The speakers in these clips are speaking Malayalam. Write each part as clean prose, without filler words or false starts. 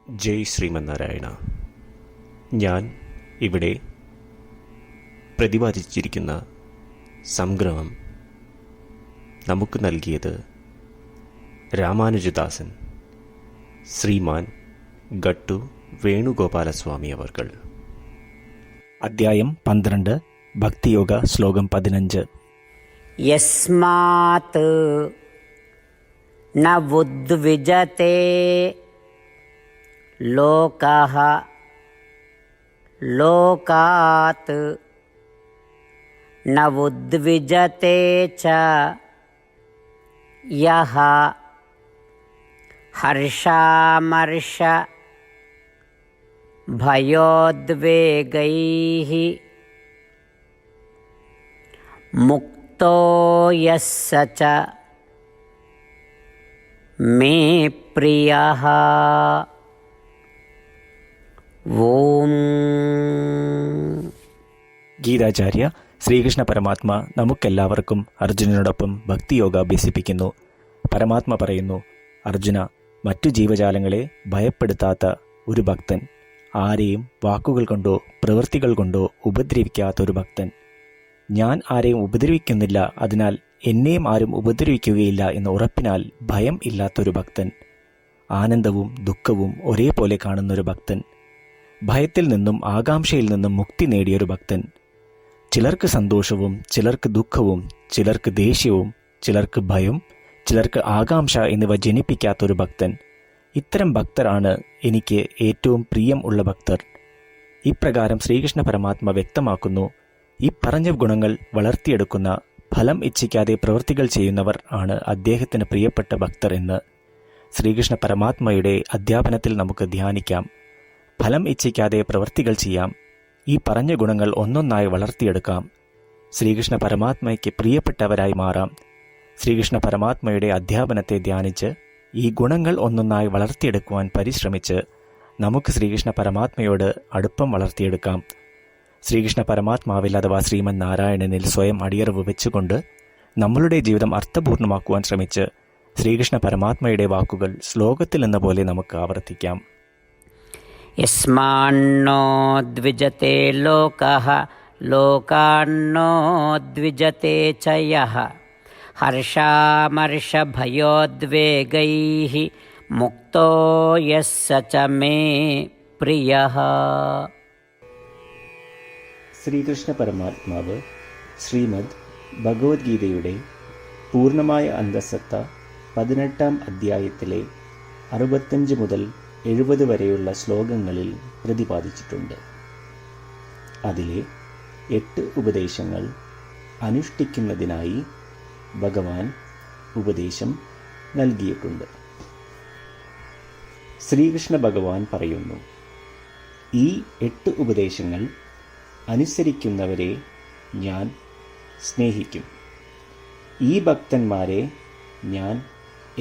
ജയ് ശ്രീമന്നാരായണ. ഞാൻ ഇവിടെ പ്രതിപാദിച്ചിരിക്കുന്ന സംഗ്രഹം നമുക്ക് നൽകിയത് രാമാനുജദാസൻ ശ്രീമാൻ ഗട്ടു വേണുഗോപാലസ്വാമി അവർകൾ. അധ്യായം 12, ഭക്തിയോഗ, ശ്ലോകം 15. യസ്മാത് ന ഉദ്വിജത്തെ ലോകഃ ലോകാത് ന ഉദ്വിജത്തെ ച യഃ ഹർഷാമർഷ ഭയോദ്വേഗൈഃ മുക്തോ യസ്സ ച മേ പ്രിയഃ. ഓം. ഗീതാചാര്യ ശ്രീകൃഷ്ണ പരമാത്മ നമുക്കെല്ലാവർക്കും അർജുനനോടൊപ്പം ഭക്തിയോഗ അഭ്യസിപ്പിക്കുന്നു. പരമാത്മ പറയുന്നു, അർജുന, മറ്റു ജീവജാലങ്ങളെ ഭയപ്പെടുത്താത്ത ഒരു ഭക്തൻ, ആരെയും വാക്കുകൾ കൊണ്ടോ പ്രവൃത്തികൾ കൊണ്ടോ ഉപദ്രവിക്കാത്ത ഒരു ഭക്തൻ, ഞാൻ ആരെയും ഉപദ്രവിക്കുന്നില്ല, അതിനാൽ എന്നെയും ആരും ഉപദ്രവിക്കുകയില്ല എന്ന ഉറപ്പിനാൽ ഭയം ഇല്ലാത്തൊരു ഭക്തൻ, ആനന്ദവും ദുഃഖവും ഒരേപോലെ കാണുന്നൊരു ഭക്തൻ, ഭയത്തിൽ നിന്നും ആകാംക്ഷയിൽ നിന്നും മുക്തി നേടിയൊരു ഭക്തൻ, ചിലർക്ക് സന്തോഷവും ചിലർക്ക് ദുഃഖവും, ചിലർക്ക് ദേഷ്യവും ചിലർക്ക് ഭയം, ചിലർക്ക് ആകാംക്ഷ എന്നിവ ജനിപ്പിക്കാത്തൊരു ഭക്തൻ. ഇത്തരം ഭക്തരാണ് എനിക്ക് ഏറ്റവും പ്രിയം ഉള്ള ഭക്തർ. ഇപ്രകാരം ശ്രീകൃഷ്ണ പരമാത്മ വ്യക്തമാക്കുന്നു, ഈ പറഞ്ഞ ഗുണങ്ങൾ വളർത്തിയെടുക്കുന്ന, ഫലം ഇച്ഛിക്കാതെ പ്രവൃത്തികൾ ചെയ്യുന്നവർ ആണ് അദ്ദേഹത്തിന് പ്രിയപ്പെട്ട ഭക്തർ എന്ന്. ശ്രീകൃഷ്ണ പരമാത്മയുടെ അധ്യാപനത്തിൽ നമുക്ക് ധ്യാനിക്കാം. ഫലം ഇച്ഛിക്കാതെ പ്രവൃത്തികൾ ചെയ്യാം. ഈ പറഞ്ഞ ഗുണങ്ങൾ ഒന്നൊന്നായി വളർത്തിയെടുക്കാം. ശ്രീകൃഷ്ണ പരമാത്മയ്ക്ക് പ്രിയപ്പെട്ടവരായി മാറാം. ശ്രീകൃഷ്ണ പരമാത്മയുടെ അധ്യാപനത്തെ ധ്യാനിച്ച് ഈ ഗുണങ്ങൾ ഒന്നൊന്നായി വളർത്തിയെടുക്കുവാൻ പരിശ്രമിച്ച് നമുക്ക് ശ്രീകൃഷ്ണ പരമാത്മയോട് അടുപ്പം വളർത്തിയെടുക്കാം. ശ്രീകൃഷ്ണ പരമാത്മാവിൽ അഥവാ ശ്രീമൻ നാരായണനിൽ സ്വയം അടിയറവ് വെച്ചുകൊണ്ട് നമ്മളുടെ ജീവിതം അർത്ഥപൂർണമാക്കുവാൻ ശ്രമിച്ച് ശ്രീകൃഷ്ണ പരമാത്മയുടെ വാക്കുകൾ ശ്ലോകത്തിൽ എന്ന പോലെ നമുക്ക് ആവർത്തിക്കാം. യസ്മാന്നോ ദ്വിജത്തെ ലോകഃ ലോകാന്നോ ദ്വിജത്തെ ച യഃ ഹർഷാമർഷഭയോദ്വേഗൈഃ മുക്തോ യസ്സ ച മേ പ്രിയഃ. ശ്രീകൃഷ്ണ പരമാത്മാവ് ശ്രീമദ് ഭഗവത്ഗീതയുടെ പൂർണ്ണമായ അന്തസത്ത 18-ാം അധ്യായത്തിലെ 65 മുതൽ 70 വരെയുള്ള ശ്ലോകങ്ങളിൽ പ്രതിപാദിച്ചിട്ടുണ്ട്. അതിലെ 8 ഉപദേശങ്ങൾ അനുഷ്ഠിക്കുന്നതിനായി ഭഗവാൻ ഉപദേശം നൽകിയിട്ടുണ്ട്. ശ്രീകൃഷ്ണ ഭഗവാൻ പറയുന്നു, ഈ 8 ഉപദേശങ്ങൾ അനുസരിക്കുന്നവരെ ഞാൻ സ്നേഹിക്കും. ഈ ഭക്തന്മാരെ ഞാൻ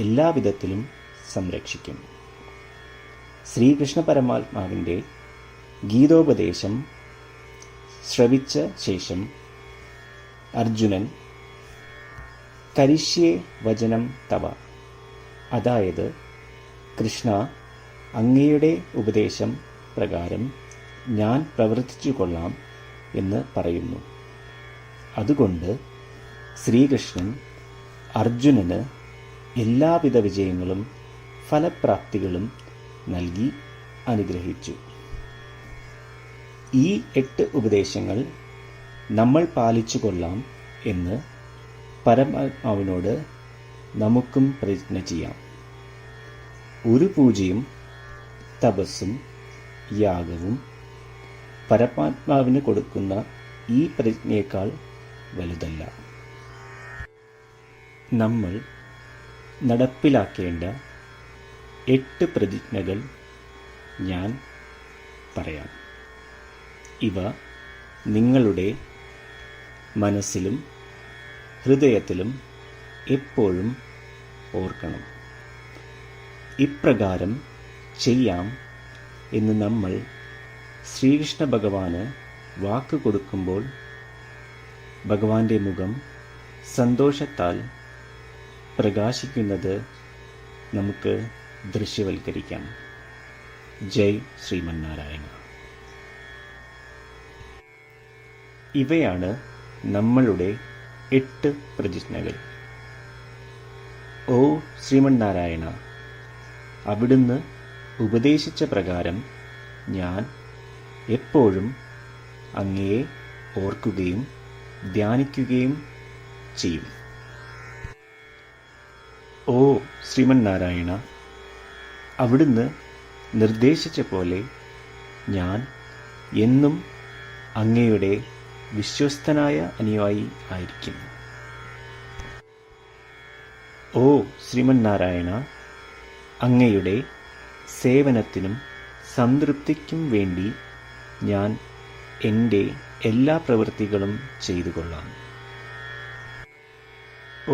എല്ലാവിധത്തിലും സംരക്ഷിക്കും. ശ്രീകൃഷ്ണ പരമാത്മാവിൻ്റെ ഗീതോപദേശം ശ്രവിച്ച ശേഷം അർജുനൻ കരിഷ്യേ വചനം തവ, അതായത് കൃഷ്ണ, അങ്ങയുടെ ഉപദേശം പ്രകാരം ഞാൻ പ്രവർത്തിച്ചു കൊള്ളാം എന്ന് പറയുന്നു. അതുകൊണ്ട് ശ്രീകൃഷ്ണൻ അർജുനന് എല്ലാവിധ വിജയങ്ങളും ഫലപ്രാപ്തികളും നൽകി അനുഗ്രഹിച്ചു. ഈ 8 ഉപദേശങ്ങൾ നമ്മൾ പാലിച്ചു കൊള്ളാം എന്ന് പരമാത്മാവിനോട് നമുക്കും പ്രതിജ്ഞ ചെയ്യാം. ഒരു പൂജയും തപസ്സും യാഗവും പരമാത്മാവിന് കൊടുക്കുന്ന ഈ പ്രതിജ്ഞയേക്കാൾ വലുതല്ല. നമ്മൾ നടപ്പിലാക്കേണ്ട 8 പ്രതിജ്ഞകൾ ഞാൻ പറയാം. ഇവ നിങ്ങളുടെ മനസ്സിലും ഹൃദയത്തിലും എപ്പോഴും ഓർക്കണം. ഇപ്രകാരം ചെയ്യാം എന്ന് നമ്മൾ ശ്രീകൃഷ്ണ ഭഗവാന് വാക്ക് കൊടുക്കുമ്പോൾ ഭഗവാന്റെ മുഖം സന്തോഷത്താൽ പ്രകാശിക്കുന്നത് നമുക്ക് ദൃശ്യവൽക്കരിക്കാം. ജയ് ശ്രീമന്നാരായണ. ഇവയാണ് നമ്മളുടെ 8 പ്രതിജ്ഞകൾ. ഓ ശ്രീമന്നാരായണ, അവിടുന്ന് ഉപദേശിച്ച പ്രകാരം ഞാൻ എപ്പോഴും അങ്ങയെ ഓർക്കുകയും ധ്യാനിക്കുകയും ചെയ്യും. ഓ ശ്രീമന്നാരായണ, അവിടുന്ന് നിർദ്ദേശിച്ച പോലെ ഞാൻ എന്നും അങ്ങയുടെ വിശ്വസ്തനായ അനുയായി ആയിരിക്കും. ഓ ശ്രീമന്നാരായണ, അങ്ങയുടെ സേവനത്തിനും സംതൃപ്തിക്കും വേണ്ടി ഞാൻ എൻ്റെ എല്ലാ പ്രവൃത്തികളും ചെയ്തു കൊള്ളാം.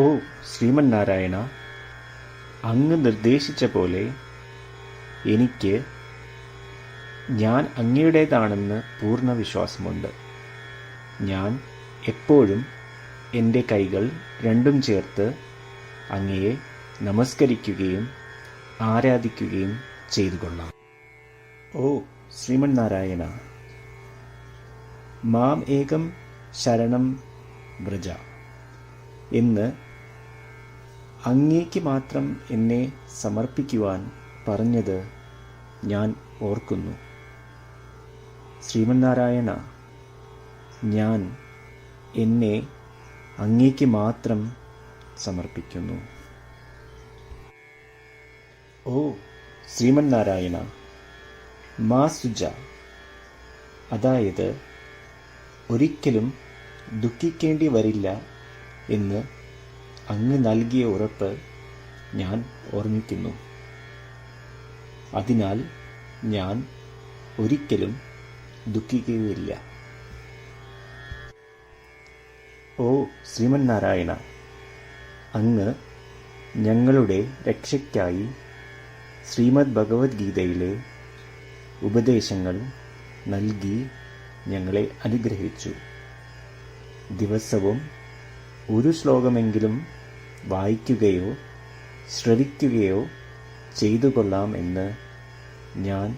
ഓ ശ്രീമന്നാരായണ, അങ്ങ് നിർദ്ദേശിച്ച പോലെ എനിക്ക് ഞാൻ അങ്ങയുടേതാണെന്ന് പൂർണ്ണ വിശ്വാസമുണ്ട്. ഞാൻ എപ്പോഴും എൻ്റെ കൈകൾ രണ്ടും ചേർത്ത് അങ്ങയെ നമസ്കരിക്കുകയും ആരാധിക്കുകയും ചെയ്തു കൊള്ളാം. ഓ ശ്രീമന്നാരായണ, മാം ഏകം ശരണം വ്രജ എന്ന് അങ്ങേക്ക് മാത്രം എന്നെ സമർപ്പിക്കുവാൻ പറഞ്ഞത് ഞാൻ ഓർക്കുന്നു. ശ്രീമന്നാരായണ, ഞാൻ എന്നെ അങ്ങേക്ക് മാത്രം സമർപ്പിക്കുന്നു. ഓ ശ്രീമന്നാരായണ, മാ സുജ, അതായത് ഒരിക്കലും ദുഃഖിക്കേണ്ടി വരില്ല എന്ന് അങ്ങ് നൽകിയ ഉറപ്പ് ഞാൻ ഓർമ്മിക്കുന്നു. അതിനാൽ ഞാൻ ഒരിക്കലും ദുഃഖിക്കുകയില്ല. ഓ ശ്രീമന്നാരായണ, അങ്ങ് ഞങ്ങളുടെ രക്ഷയ്ക്കായി ശ്രീമദ് ഭഗവത്ഗീതയിലെ ഉപദേശങ്ങൾ നൽകി ഞങ്ങളെ അനുഗ്രഹിച്ചു. ദിവസവും ഒരു ശ്ലോകമെങ്കിലും വായിക്കുകയോ ശ്രവിക്കുകയോ ചെയ്തു കൊള്ളാം എന്ന് ഞാൻ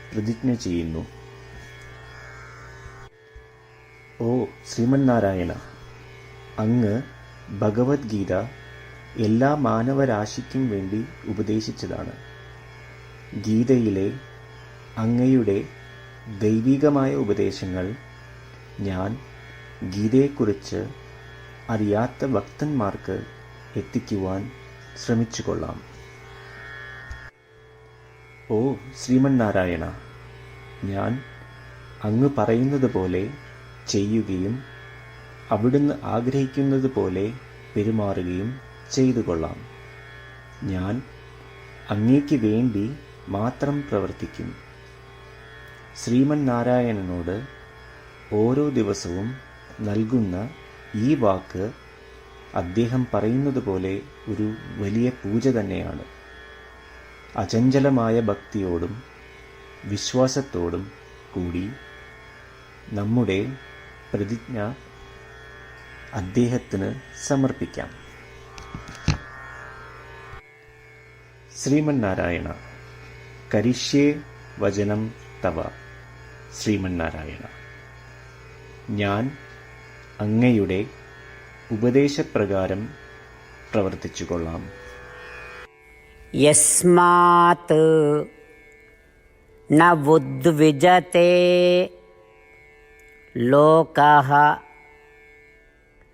പ്രതിജ്ഞ ചെയ്യുന്നു. ഓ ശ്രീമന്നാരായണ, അങ്ങ് ഭഗവത്ഗീത എല്ലാ മാനവരാശിക്കും വേണ്ടി ഉപദേശിച്ചതാണ്. ഗീതയിലെ അങ്ങയുടെ ദൈവികമായ ഉപദേശങ്ങൾ ഞാൻ ഗീതയെക്കുറിച്ച് അറിയാത്ത ഭക്തന്മാർക്ക് എത്തിക്കുവാൻ ശ്രമിച്ചുകൊള്ളാം. ഓ ശ്രീമന്നാരായണ, ഞാൻ അങ്ങ് പറയുന്നത് പോലെ ചെയ്യുകയും അവിടുന്ന് ആഗ്രഹിക്കുന്നത് പോലെ പെരുമാറുകയും ചെയ്തു കൊള്ളാം. ഞാൻ അങ്ങേക്ക് വേണ്ടി മാത്രം പ്രവർത്തിക്കും. ശ്രീമന്നാരായണനോട് ഓരോ ദിവസവും നൽകുന്ന ഈ വാക്ക് അദ്ദേഹം പറയുന്നത് പോലെ ഒരു വലിയ പൂജ തന്നെയാണ്. അചഞ്ചലമായ ഭക്തിയോടും വിശ്വാസത്തോടും കൂടി നമ്മുടെ പ്രതിജ്ഞ അദ്ദേഹത്തിന് സമർപ്പിക്കാം. ശ്രീമന്നാരായണ, കരിഷ്യേ വചനം തവ. ശ്രീമന്നാരായണ, ഞാൻ അങ്ങയുടെ ഉപദേശപ്രകാരം പ്രവർത്തിച്ചു കൊള്ളാം. യസ്മാത് ന ഉദ്വിജത്തെ ലോകഃ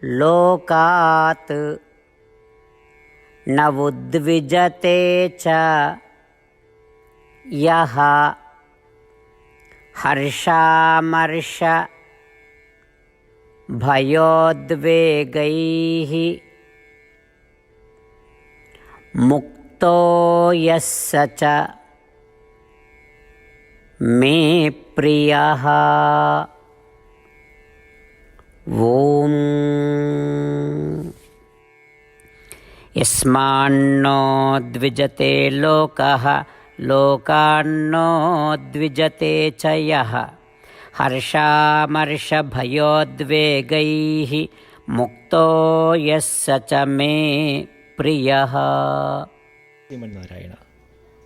ലോകാത് ന ഉദ്വിജത്തെ ച യഃ ഹർഷാമർഷ ഭയോദ്വേഗൈഃ മുക്തോ യസ്സ ച മേ പ്രിയഃ. ഓം യസ്മാന്നോ ദ്വിജത്തെ ലോകഃ ലോകാന്നോ ദ്വിജത്തെ ച യഃ ഹർഷാമർഷഭയോദ്വേഗൈഃ മുക്തോ യസ്സ ച മേ പ്രിയഃ. ശ്രീമന്നാരായണ,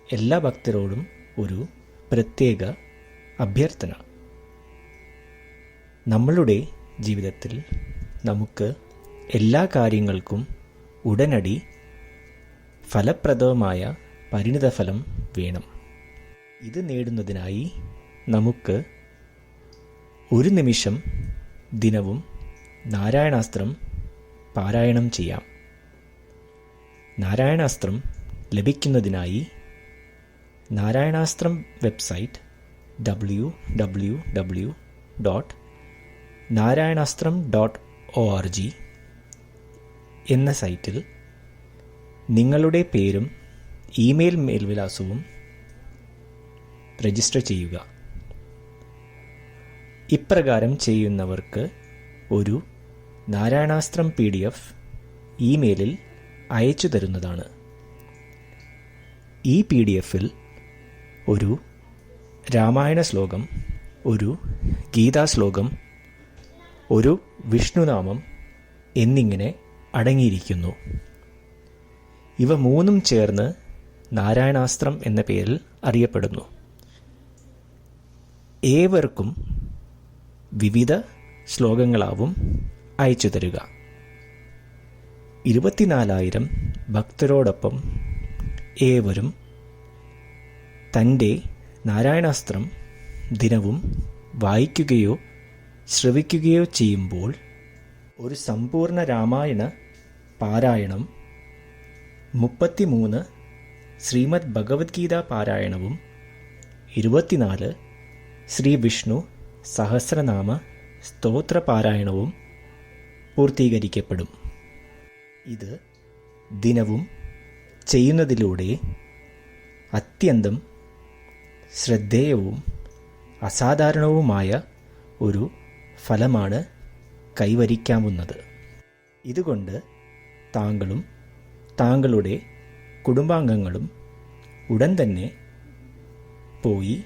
എല്ലാ ഭക്തരോടും ഒരു പ്രത്യേക അഭ്യർത്ഥന. നമ്മളുടെ ജീവിതത്തിൽ നമുക്ക് എല്ലാ കാര്യങ്ങൾക്കും ഉടനടി ഫലപ്രദമായ പരിണിതഫലം വേണം. ഇത് നേടുന്നതിനായി നമുക്ക് ഒരു നിമിഷം ദിനവും നാരായണാസ്ത്രം പാരായണം ചെയ്യാം. നാരായണാസ്ത്രം ലഭിക്കുന്നതിനായി നാരായണാസ്ത്രം വെബ്സൈറ്റ് www.narayanaastram.org എന്ന സൈറ്റിൽ നിങ്ങളുടെ പേരും ഇമെയിൽ മേൽവിലാസവും രജിസ്റ്റർ ചെയ്യുക. ഇപ്രകാരം ചെയ്യുന്നവർക്ക് ഒരു നാരായണാസ്ത്രം PDF ഇമെയിലിൽ അയച്ചു തരുന്നതാണ്. ഈ PDF-ൽ ഒരു രാമായണ ശ്ലോകം, ഒരു ഗീതാശ്ലോകം, ഒരു വിഷ്ണുനാമം എന്നിങ്ങനെ അടങ്ങിയിരിക്കുന്നു. ഇവ മൂന്നും ചേർന്ന് നാരായണാസ്ത്രം എന്ന പേരിൽ അറിയപ്പെടുന്നു. ഏവർക്കും വിവിധ ശ്ലോകങ്ങളാവും അയച്ചു തരിക. 24,000 ഭക്തരോടൊപ്പം ഏവരും തൻ്റെ നാരായണാസ്ത്രം ദിനവും വായിക്കുകയോ ശ്രവിക്കുകയോ ചെയ്യുമ്പോൾ ഒരു സമ്പൂർണ്ണ രാമായണ പാരായണം, 33 ശ്രീമദ് ഭഗവത്ഗീത പാരായണവും 24 ശ്രീ വിഷ്ണു സഹസ്രനാമ സ്തോത്ര പാരായണവും പൂർത്തീകരിക്കപ്പെടും. ഇത് ദിനവും ചെയ്യുന്നതിലൂടെ അത്യന്തം ശ്രദ്ധേയവും അസാധാരണവുമായ ഒരു ഫലമാണ് കൈവരിക്കാവുന്നത്. ഇതുകൊണ്ട് താങ്കളും താങ്കളുടെ കുടുംബാംഗങ്ങളും ഉടൻ തന്നെ പോയി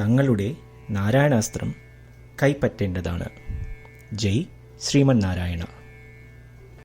തങ്ങളുടെ നാരായണാസ്ത്രം കൈപ്പറ്റേണ്ടതാണ്. ജയ് ശ്രീമന്നാരായണ.